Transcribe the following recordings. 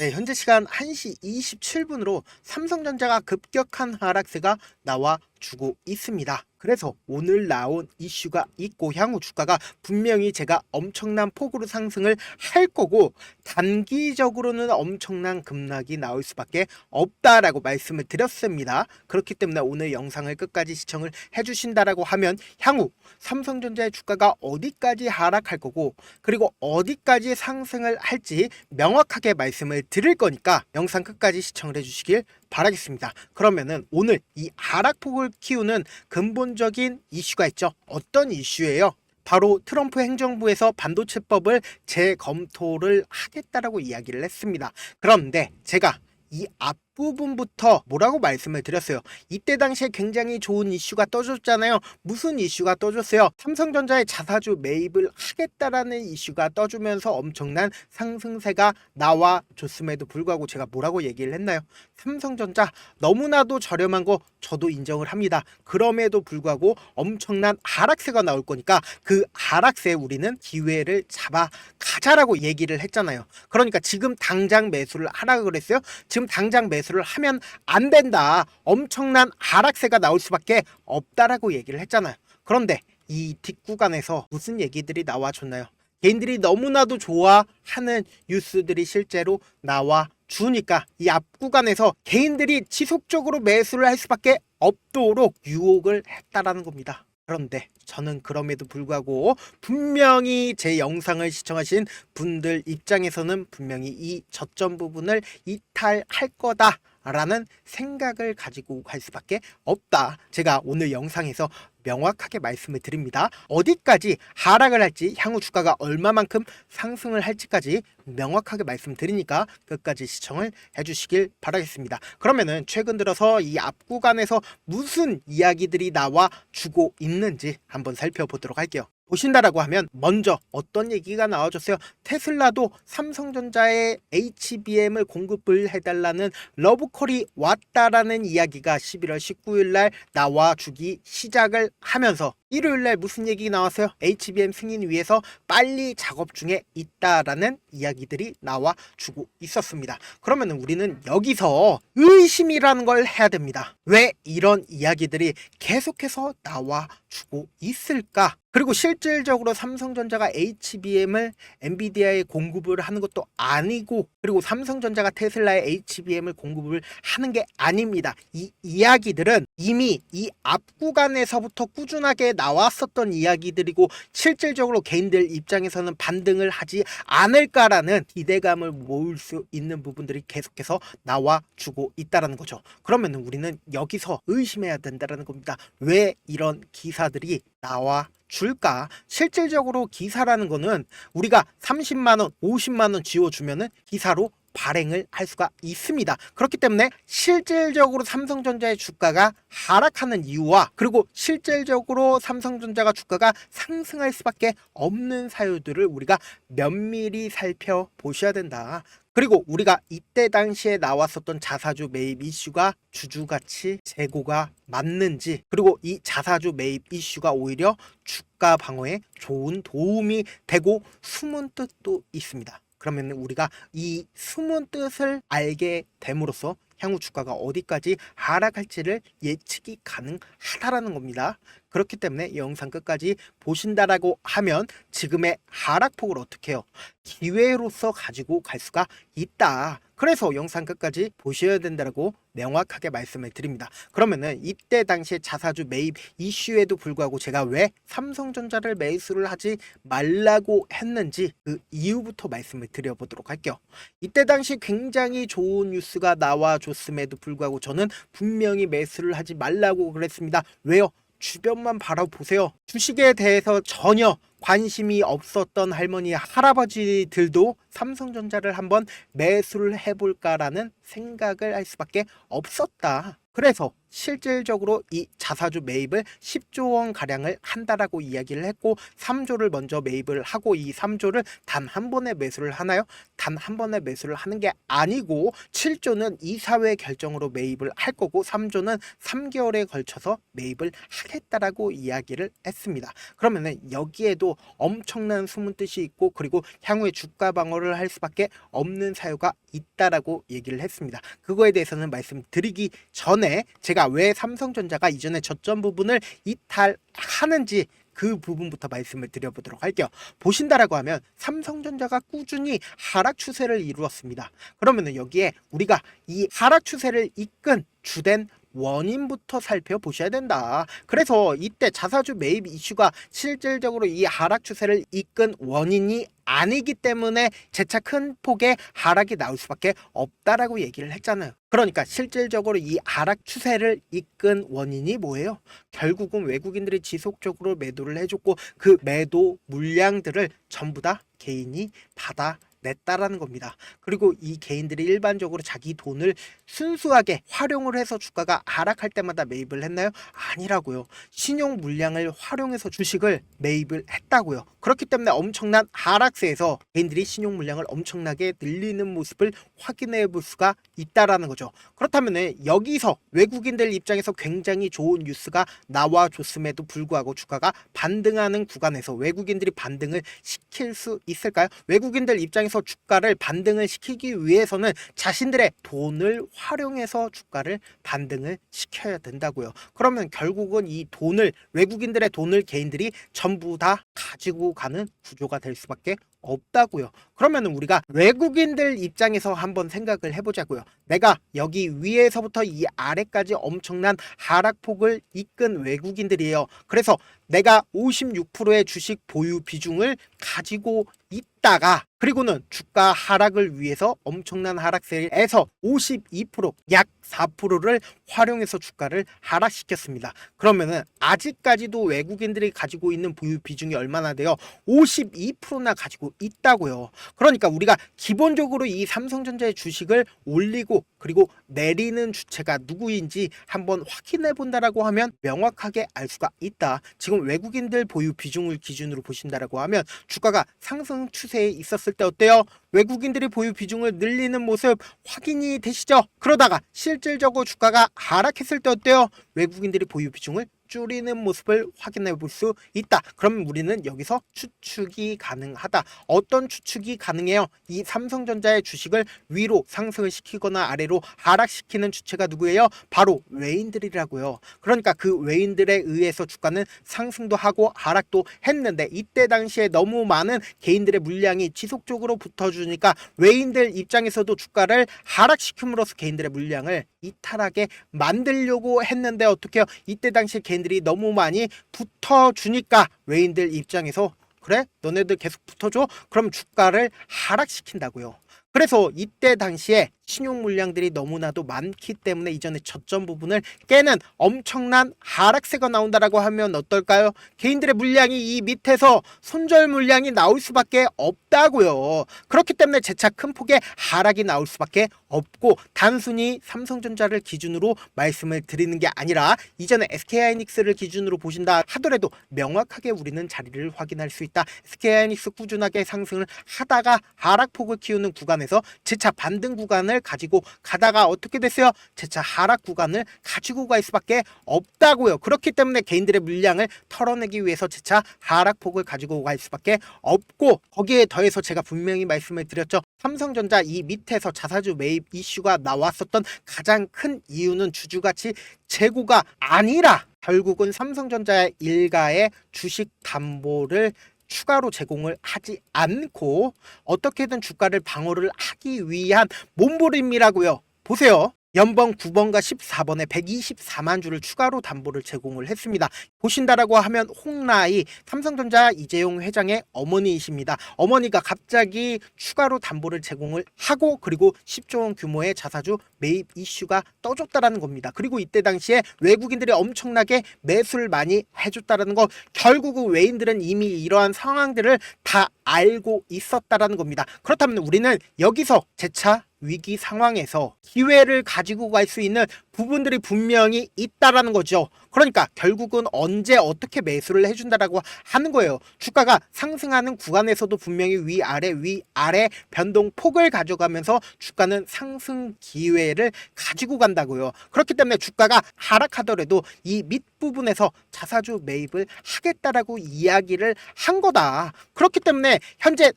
네, 현재 시간 1시 27분으로 삼성전자가 급격한 하락세가 나와주고 있습니다. 그래서 오늘 나온 이슈가 있고 향후 주가가 분명히 제가 엄청난 폭으로 상승을 할 거고 단기적으로는 엄청난 급락이 나올 수밖에 없다라고 말씀을 드렸습니다. 그렇기 때문에 오늘 영상을 끝까지 시청을 해주신다라고 하면 향후 삼성전자의 주가가 어디까지 하락할 거고 그리고 어디까지 상승을 할지 명확하게 말씀을 드릴 거니까 영상 끝까지 시청을 해주시길 바라겠습니다. 그러면은 오늘 이 하락폭을 키우는 근본적인 이슈가 있죠. 어떤 이슈예요? 바로 트럼프 행정부에서 반도체법을 재검토를 하겠다라고 이야기를 했습니다. 그런데 제가 이 앞부분부터 뭐라고 말씀을 드렸어요. 이때 당시에 굉장히 좋은 이슈가 떠줬잖아요. 무슨 이슈가 떠줬어요? 삼성전자의 자사주 매입을 하겠다라는 이슈가 떠주면서 엄청난 상승세가 나와줬음에도 불구하고 제가 뭐라고 얘기를 했나요? 삼성전자 너무나도 저렴한 거 저도 인정을 합니다. 그럼에도 불구하고 엄청난 하락세가 나올 거니까 그 하락세에 우리는 기회를 잡아 가자라고 얘기를 했잖아요. 그러니까 지금 당장 매수를 하라고 그랬어요. 지금 당장 매수를 하면 안 된다. 엄청난 하락세가 나올 수밖에 없다라고 얘기를 했잖아요. 그런데 이 뒷구간에서 무슨 얘기들이 나와줬나요? 개인들이 너무나도 좋아하는 뉴스들이 실제로 나와 주니까 이 앞구간에서 개인들이 지속적으로 매수를 할 수밖에 없도록 유혹을 했다라는 겁니다. 그런데 저는 그럼에도 불구하고 분명히 제 영상을 시청하신 분들 입장에서는 분명히 이 저점 부분을 이탈할 거다 라는 생각을 가지고 갈 수밖에 없다. 제가 오늘 영상에서 명확하게 말씀을 드립니다. 어디까지 하락을 할지 향후 주가가 얼마만큼 상승을 할지까지 명확하게 말씀드리니까 끝까지 시청을 해주시길 바라겠습니다. 그러면은 최근 들어서 이 앞구간에서 무슨 이야기들이 나와 주고 있는지 한번 살펴보도록 할게요. 보신다라고 하면 먼저 어떤 얘기가 나와줬어요? 테슬라도 삼성전자의 HBM을 공급을 해달라는 러브콜이 왔다라는 이야기가 11월 19일 날 나와주기 시작을 하면서 일요일 날 무슨 얘기 나왔어요? HBM 승인 위해서 빨리 작업 중에 있다라는 이야기들이 나와주고 있었습니다. 그러면 우리는 여기서 의심이라는 걸 해야 됩니다. 왜 이런 이야기들이 계속해서 나와주고 있을까? 그리고 실질적으로 삼성전자가 HBM을 엔비디아에 공급을 하는 것도 아니고 그리고 삼성전자가 테슬라에 HBM을 공급을 하는 게 아닙니다. 이 이야기들은 이미 이 앞구간에서부터 꾸준하게 나왔었던 이야기들이고 실질적으로 개인들 입장에서는 반등을 하지 않을까라는 기대감을 모을 수 있는 부분들이 계속해서 나와주고 있다는 거죠. 그러면 우리는 여기서 의심해야 된다는 겁니다. 왜 이런 기사들이 나와 줄까? 실질적으로 기사라는 거는 우리가 30만원, 50만원 지워주면은 기사로 발행을 할 수가 있습니다. 그렇기 때문에 실질적으로 삼성전자의 주가가 하락하는 이유와 그리고 실질적으로 삼성전자가 주가가 상승할 수밖에 없는 사유들을 우리가 면밀히 살펴보셔야 된다. 그리고 우리가 이때 당시에 나왔었던 자사주 매입 이슈가 주주가치 재고가 맞는지 그리고 이 자사주 매입 이슈가 오히려 주가 방어에 좋은 도움이 되고 숨은 뜻도 있습니다. 그러면 우리가 이 숨은 뜻을 알게 됨으로써 향후 주가가 어디까지 하락할지를 예측이 가능하다라는 겁니다. 그렇기 때문에 영상 끝까지 보신다라고 하면 지금의 하락폭을 어떻게 해요? 기회로서 가지고 갈 수가 있다. 그래서 영상 끝까지 보셔야 된다라고 명확하게 말씀을 드립니다. 그러면은 이때 당시에 자사주 매입 이슈에도 불구하고 제가 왜 삼성전자를 매수를 하지 말라고 했는지 그 이유부터 말씀을 드려보도록 할게요. 이때 당시 굉장히 좋은 뉴스가 나와줬음에도 불구하고 저는 분명히 매수를 하지 말라고 그랬습니다. 왜요? 주변만 바라보세요. 주식에 대해서 전혀 관심이 없었던 할머니, 할아버지들도 삼성전자를 한번 매수를 해볼까라는 생각을 할 수밖에 없었다. 그래서 실질적으로 이 자사주 매입을 10조 원 가량을 한다라고 이야기를 했고 3조를 먼저 매입을 하고 이 3조를 단 한 번에 매수를 하나요? 단 한 번에 매수를 하는 게 아니고 7조는 이사회 결정으로 매입을 할 거고 3조는 3개월에 걸쳐서 매입을 하겠다라고 이야기를 했습니다. 그러면은 여기에도 입장에서도 엄청난 숨은 뜻이 있고 그리고 향후에 주가 방어를 할 수밖에 없는 사유가 있다라고 얘기를 했습니다. 그거에 대해서는 말씀드리기 전에 제가 왜 삼성전자가 이전에 저점 부분을 이탈하는지 그 부분부터 말씀을 드려보도록 할게요. 보신다라고 하면 삼성전자가 꾸준히 하락 추세를 이루었습니다. 그러면은 여기에 우리가 이 하락 추세를 이끈 주된 원인부터 살펴보셔야 된다. 그래서 이때 자사주 매입 이슈가 실질적으로 이 하락 추세를 이끈 원인이 아니기 때문에 재차 큰 폭의 하락이 나올 수밖에 없다라고 얘기를 했잖아요. 그러니까 실질적으로 이 하락 추세를 이끈 원인이 뭐예요? 결국은 외국인들이 지속적으로 매도를 해줬고 그 매도 물량들을 전부 다 개인이 받아냈다라는 겁니다. 그리고 이 개인들이 일반적으로 자기 돈을 순수하게 활용을 해서 주가가 하락할 때마다 매입을 했나요? 아니라고요. 신용 물량을 활용해서 주식을 매입을 했다고요. 그렇기 때문에 엄청난 하락세에서 개인들이 신용 물량을 엄청나게 늘리는 모습을 확인해 볼 수가 있다라는 거죠. 그렇다면 여기서 외국인들 입장에서 굉장히 좋은 뉴스가 나와줬음에도 불구하고 주가가 반등하는 구간에서 외국인들이 반등을 시킬 수 있을까요? 외국인들 입장에서 주가를 반등을 시키기 위해서는 자신들의 돈을 활용해서 주가를 반등을 시켜야 된다고요. 그러면 결국은 이 돈을 외국인들의 돈을 개인들이 전부 다 가지고 가는 구조가 될 수밖에 없다고요. 그러면 우리가 외국인들 입장에서 한번 생각을 해보자고요. 내가 여기 위에서부터 이 아래까지 엄청난 하락폭을 이끈 외국인들이에요. 그래서 내가 56%의 주식 보유 비중을 가지고 있다가 그리고는 주가 하락을 위해서 엄청난 하락세에서 52%, 약 4%를 활용해서 주가를 하락시켰습니다. 그러면은 아직까지도 외국인들이 가지고 있는 보유 비중이 얼마나 돼요? 52%나 가지고 있다고요. 그러니까 우리가 기본적으로 이 삼성전자의 주식을 올리고 그리고 내리는 주체가 누구인지 한번 확인해 본다라고 하면 명확하게 알 수가 있다. 지금 외국인들 보유 비중을 기준으로 보신다라고 하면 주가가 상승 추세에 있었을 때 어때요? 외국인들이 보유 비중을 늘리는 모습 확인이 되시죠? 그러다가 실질적으로 주가가 하락했을 때 어때요? 외국인들이 보유 비중을 줄이는 모습을 확인해 볼 수 있다. 그럼 우리는 여기서 추측이 가능하다. 어떤 추측이 가능해요? 이 삼성전자의 주식을 위로 상승을 시키거나 아래로 하락시키는 주체가 누구예요? 바로 외인들이라고요. 그러니까 그 외인들에 의해서 주가는 상승도 하고 하락도 했는데 이때 당시에 너무 많은 개인들의 물량이 지속적으로 붙어주니까 외인들 입장에서도 주가를 하락시킴으로써 개인들의 물량을 이탈하게 만들려고 했는데 어떻게 해요? 이때 당시에 개인들이 너무 많이 붙어주니까 외인들 입장에서 그래? 너네들 계속 붙어줘? 그럼 주가를 하락시킨다고요. 그래서 이때 당시에 신용 물량들이 너무나도 많기 때문에 이전에 저점 부분을 깨는 엄청난 하락세가 나온다라고 하면 어떨까요? 개인들의 물량이 이 밑에서 손절 물량이 나올 수밖에 없다고요. 그렇기 때문에 재차 큰 폭의 하락이 나올 수밖에 없고 단순히 삼성전자를 기준으로 말씀을 드리는 게 아니라 이전에 SK하이닉스를 기준으로 보신다 하더라도 명확하게 우리는 자리를 확인할 수 있다. SK하이닉스 꾸준하게 상승을 하다가 하락폭을 키우는 구간에서 재차 반등 구간을 가지고 가다가 어떻게 됐어요? 재차 하락 구간을 가지고 갈 수밖에 없다고요. 그렇기 때문에 개인들의 물량을 털어내기 위해서 재차 하락폭을 가지고 갈 수밖에 없고 거기에 더해서 제가 분명히 말씀을 드렸죠. 삼성전자 이 밑에서 자사주 매입 이슈가 나왔었던 가장 큰 이유는 주주가치 재고가 아니라 결국은 삼성전자의 일가의 주식 담보를 추가로 제공을 하지 않고 어떻게든 주가를 방어를 하기 위한 몸부림이라고요. 보세요. 연봉 9번과 14번에 124만 주를 추가로 담보를 제공을 했습니다. 보신다라고 하면 홍라이 삼성전자 이재용 회장의 어머니이십니다. 어머니가 갑자기 추가로 담보를 제공을 하고 그리고 10조 원 규모의 자사주 매입 이슈가 떠줬다라는 겁니다. 그리고 이때 당시에 외국인들이 엄청나게 매수를 많이 해줬다라는 거 결국은 외인들은 이미 이러한 상황들을 다 알고 있었다라는 겁니다. 그렇다면 우리는 여기서 재차 위기 상황에서 기회를 가지고 갈 수 있는 부분들이 분명히 있다라는 거죠. 그러니까 결국은 언제 어떻게 매수를 해준다라고 하는 거예요. 주가가 상승하는 구간에서도 분명히 위아래 변동폭을 가져가면서 주가는 상승 기회를 가지고 간다고요. 그렇기 때문에 주가가 하락하더라도 이 밑부분에서 자사주 매입을 하겠다라고 이야기를 한 거다. 그렇기 때문에 현재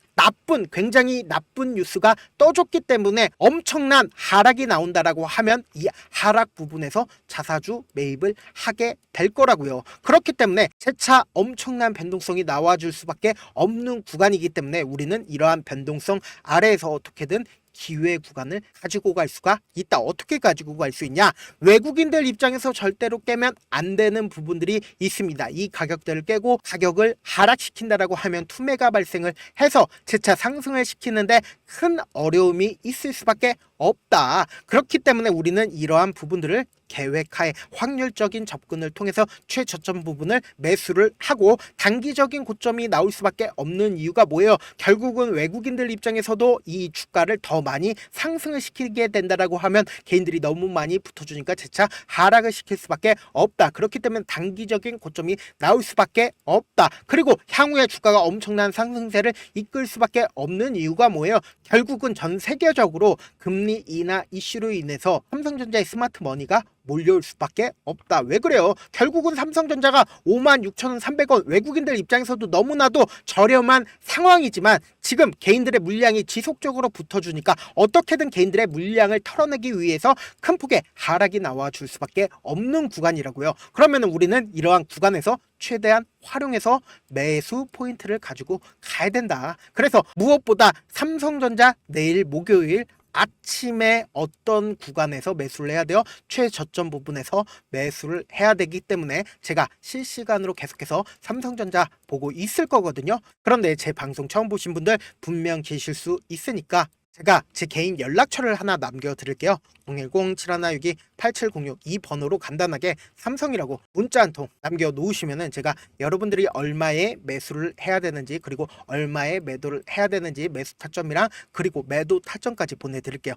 굉장히 나쁜 뉴스가 떠줬기 때문에 엄청난 하락이 나온다라고 하면 이 하락 부분에서 자사주 매입을 하게 될 거라고요. 그렇기 때문에 재차 엄청난 변동성이 나와줄 수밖에 없는 구간이기 때문에 우리는 이러한 변동성 아래에서 어떻게든 기회 구간을 가지고 갈 수가 있다. 어떻게 가지고 갈 수 있냐? 외국인들 입장에서 절대로 깨면 안 되는 부분들이 있습니다. 이 가격대를 깨고 가격을 하락시킨다라고 하면 투매가 발생을 해서 재차 상승을 시키는데 큰 어려움이 있을 수밖에 없다. 그렇기 때문에 우리는 이러한 부분들을 계획하에 확률적인 접근을 통해서 최저점 부분을 매수를 하고 단기적인 고점이 나올 수밖에 없는 이유가 뭐예요? 결국은 외국인들 입장에서도 이 주가를 더 많이 상승을 시키게 된다라고 하면 개인들이 너무 많이 붙어주니까 재차 하락을 시킬 수밖에 없다. 그렇기 때문에 단기적인 고점이 나올 수밖에 없다. 그리고 향후에 주가가 엄청난 상승세를 이끌 수밖에 없는 이유가 뭐예요? 결국은 전 세계적으로 금리 인하 이슈로 인해서 삼성전자의 스마트머니가 몰려올 수밖에 없다. 왜 그래요? 결국은 삼성전자가 56,300원 외국인들 입장에서도 너무나도 저렴한 상황이지만 지금 개인들의 물량이 지속적으로 붙어주니까 어떻게든 개인들의 물량을 털어내기 위해서 큰 폭의 하락이 나와줄 수밖에 없는 구간이라고요. 그러면 우리는 이러한 구간에서 최대한 활용해서 매수 포인트를 가지고 가야 된다. 그래서 무엇보다 삼성전자 내일 목요일 아침에 어떤 구간에서 매수를 해야 돼요? 최저점 부분에서 매수를 해야 되기 때문에 제가 실시간으로 계속해서 삼성전자 보고 있을 거거든요. 그런데 제 방송 처음 보신 분들 분명 계실 수 있으니까 제가 제 개인 연락처를 하나 남겨드릴게요. 010-7162-8706 이 번호로 간단하게 삼성이라고 문자 한 통 남겨놓으시면은 제가 여러분들이 얼마에 매수를 해야 되는지 그리고 얼마에 매도를 해야 되는지 매수 타점이랑 그리고 매도 타점까지 보내드릴게요.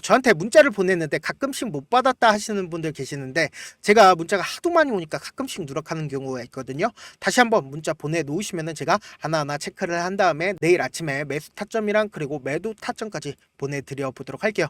저한테 문자를 보냈는데 가끔씩 못 받았다 하시는 분들 계시는데 제가 문자가 하도 많이 오니까 가끔씩 누락하는 경우가 있거든요. 다시 한번 문자 보내놓으시면은 제가 하나하나 체크를 한 다음에 내일 아침에 매수 타점이랑 그리고 매도 타점까지 보내드려 보도록 할게요.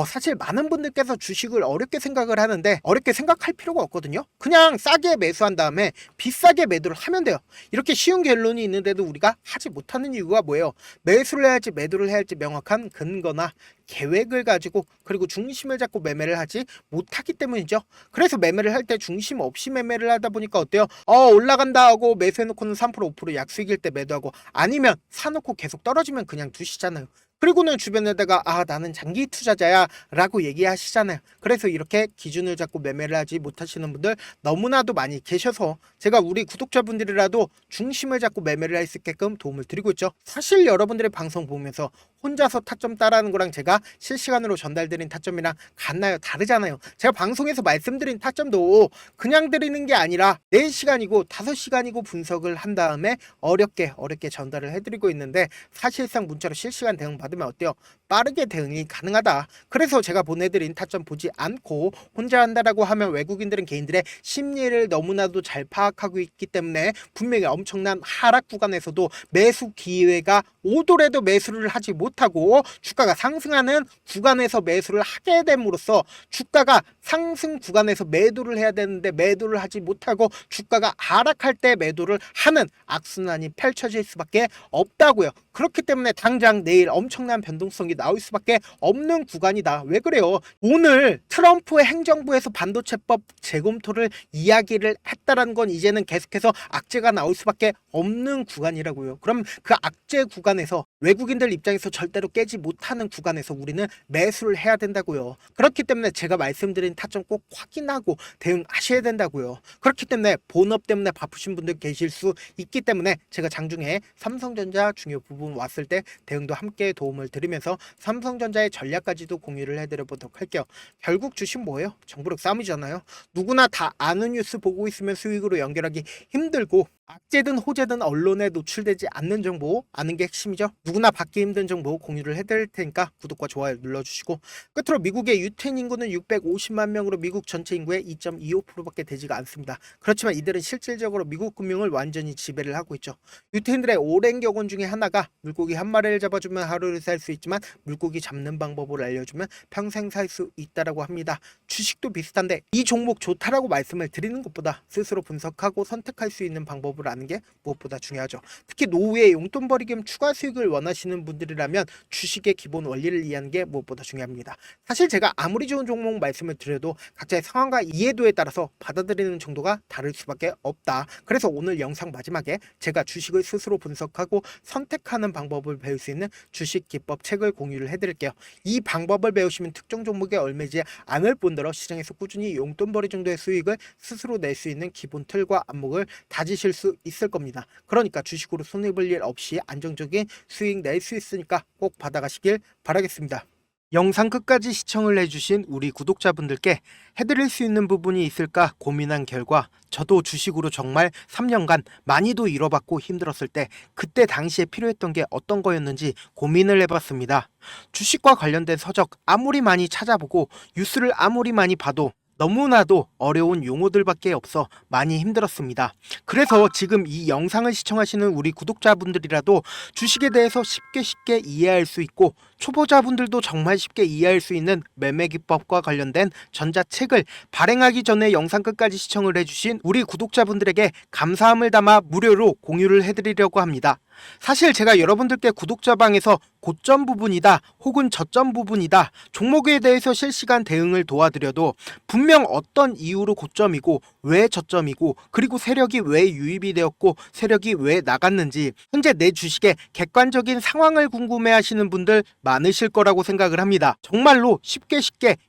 사실 많은 분들께서 주식을 어렵게 생각을 하는데 어렵게 생각할 필요가 없거든요. 그냥 싸게 매수한 다음에 비싸게 매도를 하면 돼요. 이렇게 쉬운 결론이 있는데도 우리가 하지 못하는 이유가 뭐예요? 매수를 해야지 매도를 해야 할지 명확한 근거나 계획을 가지고 그리고 중심을 잡고 매매를 하지 못하기 때문이죠. 그래서 매매를 할 때 중심 없이 매매를 하다 보니까 어때요? 올라간다 하고 매수해놓고는 3% 5% 약수익일 때 매도하고 아니면 사놓고 계속 떨어지면 그냥 두시잖아요. 그리고는 주변에다가 나는 장기 투자자야 라고 얘기하시잖아요. 그래서 이렇게 기준을 잡고 매매를 하지 못하시는 분들 너무나도 많이 계셔서 제가 우리 구독자분들이라도 중심을 잡고 매매를 할 수 있게끔 도움을 드리고 있죠. 사실 여러분들의 방송 보면서 혼자서 타점 따라하는 거랑 제가 실시간으로 전달드린 타점이랑 같나요? 다르잖아요. 제가 방송에서 말씀드린 타점도 그냥 드리는 게 아니라 4시간이고 5시간이고 분석을 한 다음에 어렵게 전달을 해드리고 있는데 사실상 문자로 실시간 대응 받으면 어때요? 빠르게 대응이 가능하다. 그래서 제가 보내드린 타점 보지 않고 혼자 한다라고 하면 외국인들은 개인들의 심리를 너무나도 잘 파악하고 있기 때문에 분명히 엄청난 하락 구간에서도 매수 기회가 오더라도 매수를 하지 못하고 주가가 상승하는 구간에서 매수를 하게 됨으로써 주가가 상승 구간에서 매도를 해야 되는데 매도를 하지 못하고 주가가 하락할 때 매도를 하는 악순환이 펼쳐질 수밖에 없다고요. 그렇기 때문에 당장 내일 엄청난 변동성이 나올 수밖에 없는 구간이다. 왜 그래요? 오늘 트럼프 행정부에서 반도체법 재검토를 이야기를 했다라는 건 이제는 계속해서 악재가 나올 수밖에 없는 구간이라고요. 그럼 그 악재 구간에서 외국인들 입장에서 절대로 깨지 못하는 구간에서 우리는 매수를 해야 된다고요. 그렇기 때문에 제가 말씀드린 타점 꼭 확인하고 대응하셔야 된다고요. 그렇기 때문에 본업 때문에 바쁘신 분들 계실 수 있기 때문에 제가 장중에 삼성전자 중요 부분 부분 왔을 때 대응도 함께 도움을 드리면서 삼성전자의 전략까지도 공유를 해드려 보도록 할게요. 결국 주식 뭐예요? 정부력 싸움이잖아요. 누구나 다 아는 뉴스 보고 있으면 수익으로 연결하기 힘들고 악재든 호재든 언론에 노출되지 않는 정보 아는 게 핵심이죠. 누구나 받기 힘든 정보 공유를 해드릴 테니까 구독과 좋아요 눌러주시고, 끝으로 미국의 유태인 인구는 650만 명으로 미국 전체 인구의 2.25%밖에 되지가 않습니다. 그렇지만 이들은 실질적으로 미국 금융을 완전히 지배를 하고 있죠. 유태인들의 오랜 격언 중에 하나가 물고기 한 마리를 잡아주면 하루를 살 수 있지만 물고기 잡는 방법을 알려주면 평생 살 수 있다라고 합니다. 주식도 비슷한데 이 종목 좋다라고 말씀을 드리는 것보다 스스로 분석하고 선택할 수 있는 방법을 아는 게 무엇보다 중요하죠. 특히 노후에 용돈벌이 겸 추가 수익을 원하시는 분들이라면 주식의 기본 원리를 이해하는 게 무엇보다 중요합니다. 사실 제가 아무리 좋은 종목 말씀을 드려도 각자의 상황과 이해도에 따라서 받아들이는 정도가 다를 수밖에 없다. 그래서 오늘 영상 마지막에 제가 주식을 스스로 분석하고 선택하는 방법을 배울 수 있는 주식 기법 책을 공유를 해드릴게요. 이 방법을 배우시면 특정 종목에 얽매이지 않을 뿐더러 시장에서 꾸준히 용돈벌이 정도의 수익을 스스로 낼 수 있는 기본 틀과 안목을 다지실 수 있을 겁니다. 그러니까 주식으로 손해볼 일 없이 안정적인 수익 낼 수 있으니까 꼭 받아가시길 바라겠습니다. 영상 끝까지 시청을 해주신 우리 구독자분들께 해드릴 수 있는 부분이 있을까 고민한 결과 저도 주식으로 정말 3년간 많이도 잃어봤고 힘들었을 때 그때 당시에 필요했던 게 어떤 거였는지 고민을 해봤습니다. 주식과 관련된 서적 아무리 많이 찾아보고 뉴스를 아무리 많이 봐도 너무나도 어려운 용어들밖에 없어 많이 힘들었습니다. 그래서 지금 이 영상을 시청하시는 우리 구독자분들이라도 주식에 대해서 쉽게 이해할 수 있고 초보자분들도 정말 쉽게 이해할 수 있는 매매 기법과 관련된 전자책을 발행하기 전에 영상 끝까지 시청을 해주신 우리 구독자분들에게 감사함을 담아 무료로 공유를 해드리려고 합니다. 사실 제가 여러분들께 구독자방에서 고점 부분이다 혹은 저점 부분이다 종목에 대해서 실시간 대응을 도와드려도 분명 어떤 이유로 고점이고 왜 저점이고 그리고 세력이 왜 유입이 되었고 세력이 왜 나갔는지 현재 내 주식의 객관적인 상황을 궁금해하시는 분들 많으실 거라고 생각을 합니다. 정말로 쉽게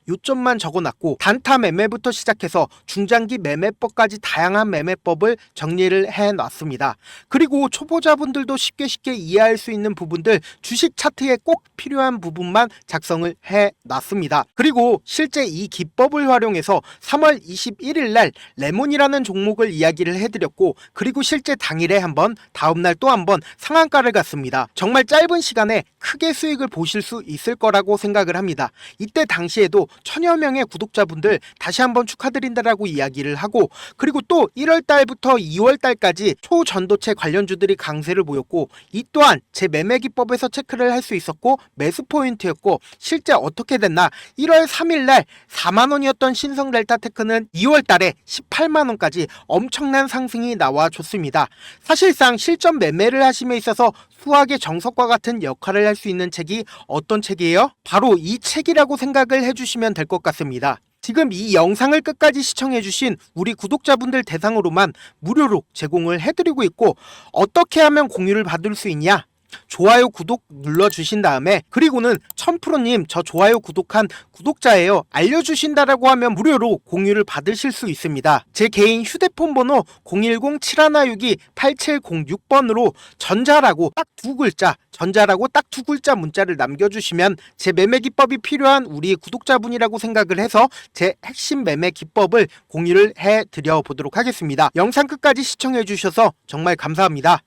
요점만 적어놨고 단타 매매부터 시작해서 중장기 매매법까지 다양한 매매법을 정리를 해놨습니다. 그리고 초보자분들도 쉽게 이해할 수 있는 부분들 주식 차트에 꼭 필요한 부분만 작성을 해놨습니다. 그리고 실제 이 기법을 활용해서 3월 21일 날 레몬이라는 종목을 이야기를 해드렸고 그리고 실제 당일에 한번 다음날 또 한번 상한가를 갔습니다. 정말 짧은 시간에 크게 수익을 보실 수 있을 거라고 생각을 합니다. 이때 당시에도 1000여 명의 구독자분들 다시 한번 축하드린다라고 이야기를 하고 그리고 또 1월 달부터 2월 달까지 초전도체 관련주들이 강세를 보였고 이 또한 제 매매 기법에서 체크를 할 수 있었고 매수 포인트였고 실제 어떻게 됐나 1월 3일 날 4만원이었던 신성 델타테크는 2월 달에 18만원까지 엄청난 상승이 나와줬습니다. 사실상 실전 매매를 하심에 있어서 수학의 정석과 같은 역할을 할 수 있는 책이 어떤 책이에요? 바로 이 책이라고 생각을 해주시면 될 것 같습니다. 지금 이 영상을 끝까지 시청해주신 우리 구독자분들 대상으로만 무료로 제공을 해드리고 있고 어떻게 하면 공유를 받을 수 있냐? 좋아요 구독 눌러주신 다음에 그리고는 1000%님 저 좋아요 구독한 구독자예요 알려주신다라고 하면 무료로 공유를 받으실 수 있습니다. 제 개인 휴대폰 번호 010-7162-8706번으로 전자라고 딱 두 글자 전자라고 딱 두 글자 문자를 남겨주시면 제 매매 기법이 필요한 우리 구독자분이라고 생각을 해서 제 핵심 매매 기법을 공유를 해드려 보도록 하겠습니다. 영상 끝까지 시청해 주셔서 정말 감사합니다.